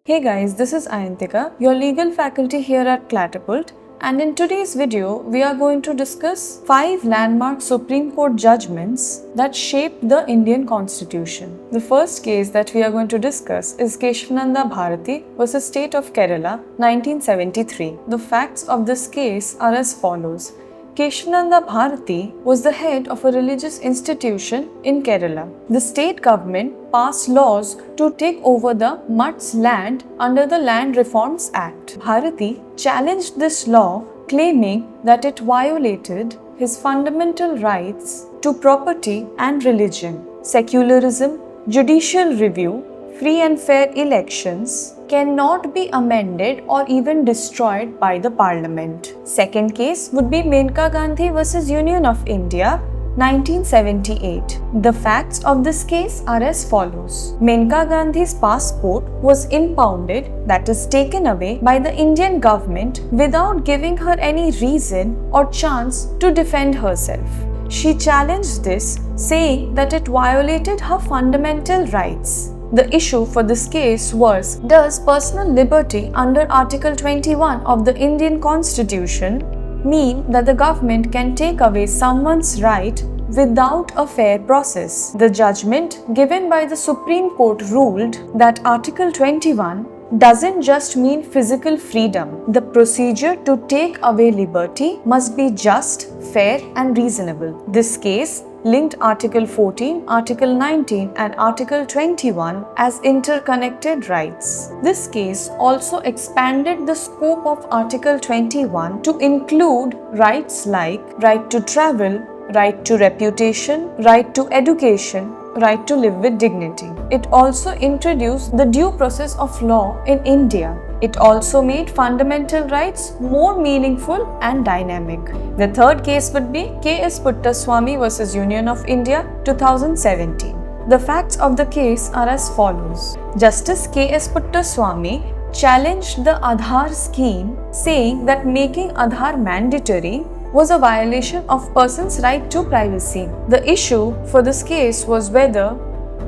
Hey guys, this is Ayantika, your legal faculty here at Catapult, and in today's video, we are going to discuss 5 landmark Supreme Court judgments that shaped the Indian Constitution. The first case that we are going to discuss is Keshavananda Bharati vs. State of Kerala, 1973. The facts of this case are as follows. Keshavananda Bharati was the head of a religious institution in Kerala. The state government passed laws to take over the Mutt's land under the Land Reforms Act. Bharati challenged this law, claiming that it violated his fundamental rights to property and religion. Secularism, judicial review, free and fair elections cannot be amended or even destroyed by the parliament. Second case would be Maneka Gandhi vs. Union of India, 1978. The facts of this case are as follows. Maneka Gandhi's passport was impounded, that is taken away by the Indian government without giving her any reason or chance to defend herself. She challenged this, saying that it violated her fundamental rights. The issue for this case was, does personal liberty under Article 21 of the Indian Constitution mean that the government can take away someone's right without a fair process? The judgment given by the Supreme Court ruled that Article 21 doesn't just mean physical freedom. The procedure to take away liberty must be just, fair and reasonable. This case linked Article 14, Article 19 and Article 21 as interconnected rights. This case also expanded the scope of Article 21 to include rights like right to travel, right to reputation, right to education, right to live with dignity. It also introduced the due process of law in India. It also made fundamental rights more meaningful and dynamic. The third case would be K.S. Puttaswamy vs. Union of India, 2017. The facts of the case are as follows. Justice K.S. Puttaswamy challenged the Aadhaar scheme, saying that making Aadhaar mandatory was a violation of person's right to privacy. The issue for this case was whether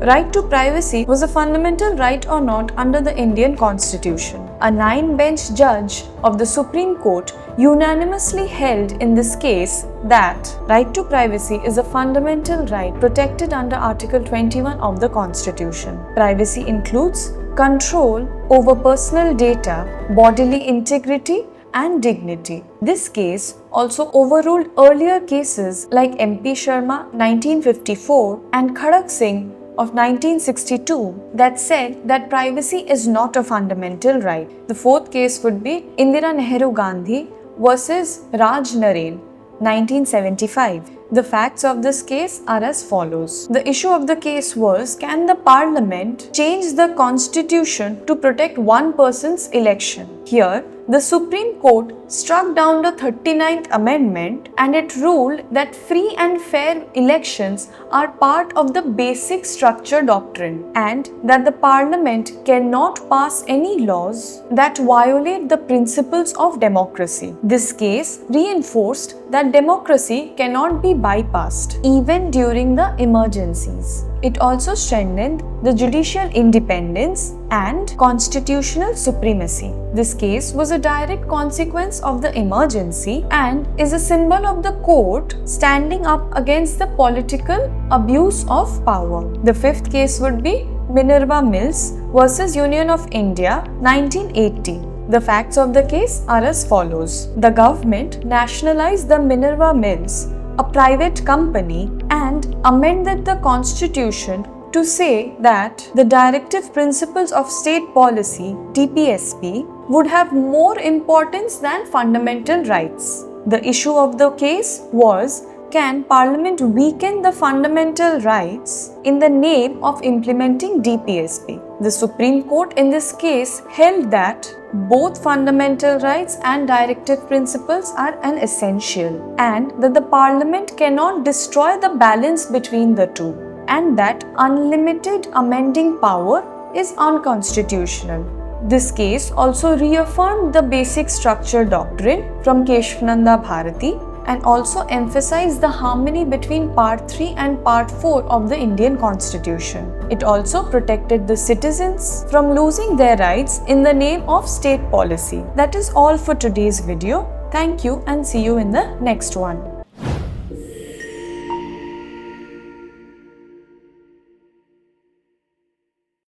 right to privacy was a fundamental right or not under the Indian Constitution. A 9-bench judge of the Supreme Court unanimously held in this case that right to privacy is a fundamental right protected under Article 21 of the Constitution. Privacy includes control over personal data, bodily integrity, and dignity. This case also overruled earlier cases like MP Sharma 1954 and Khadak Singh of 1962 that said that privacy is not a fundamental right. The fourth case would be Indira Nehru Gandhi versus Raj Naren, 1975. The facts of this case are as follows. The issue of the case was, can the parliament change the constitution to protect one person's election? Here, the Supreme Court struck down the 39th Amendment and it ruled that free and fair elections are part of the basic structure doctrine and that the Parliament cannot pass any laws that violate the principles of democracy. This case reinforced that democracy cannot be bypassed even during the emergencies. It also strengthened the judicial independence and constitutional supremacy. This case was a direct consequence of the emergency and is a symbol of the court standing up against the political abuse of power. The fifth case would be Minerva Mills versus Union of India, 1980. The facts of the case are as follows. The government nationalized the Minerva Mills, a private company, and amended the constitution to say that the directive principles of state policy, DPSP, would have more importance than fundamental rights. The issue of the case was, can Parliament weaken the fundamental rights in the name of implementing DPSP? The Supreme Court in this case held that both fundamental rights and directive principles are an essential and that the Parliament cannot destroy the balance between the two and that unlimited amending power is unconstitutional. This case also reaffirmed the basic structure doctrine from Keshavananda Bharati and also emphasized the harmony between Part 3 and Part 4 of the Indian Constitution. It also protected the citizens from losing their rights in the name of state policy. That is all for today's video. Thank you and see you in the next one.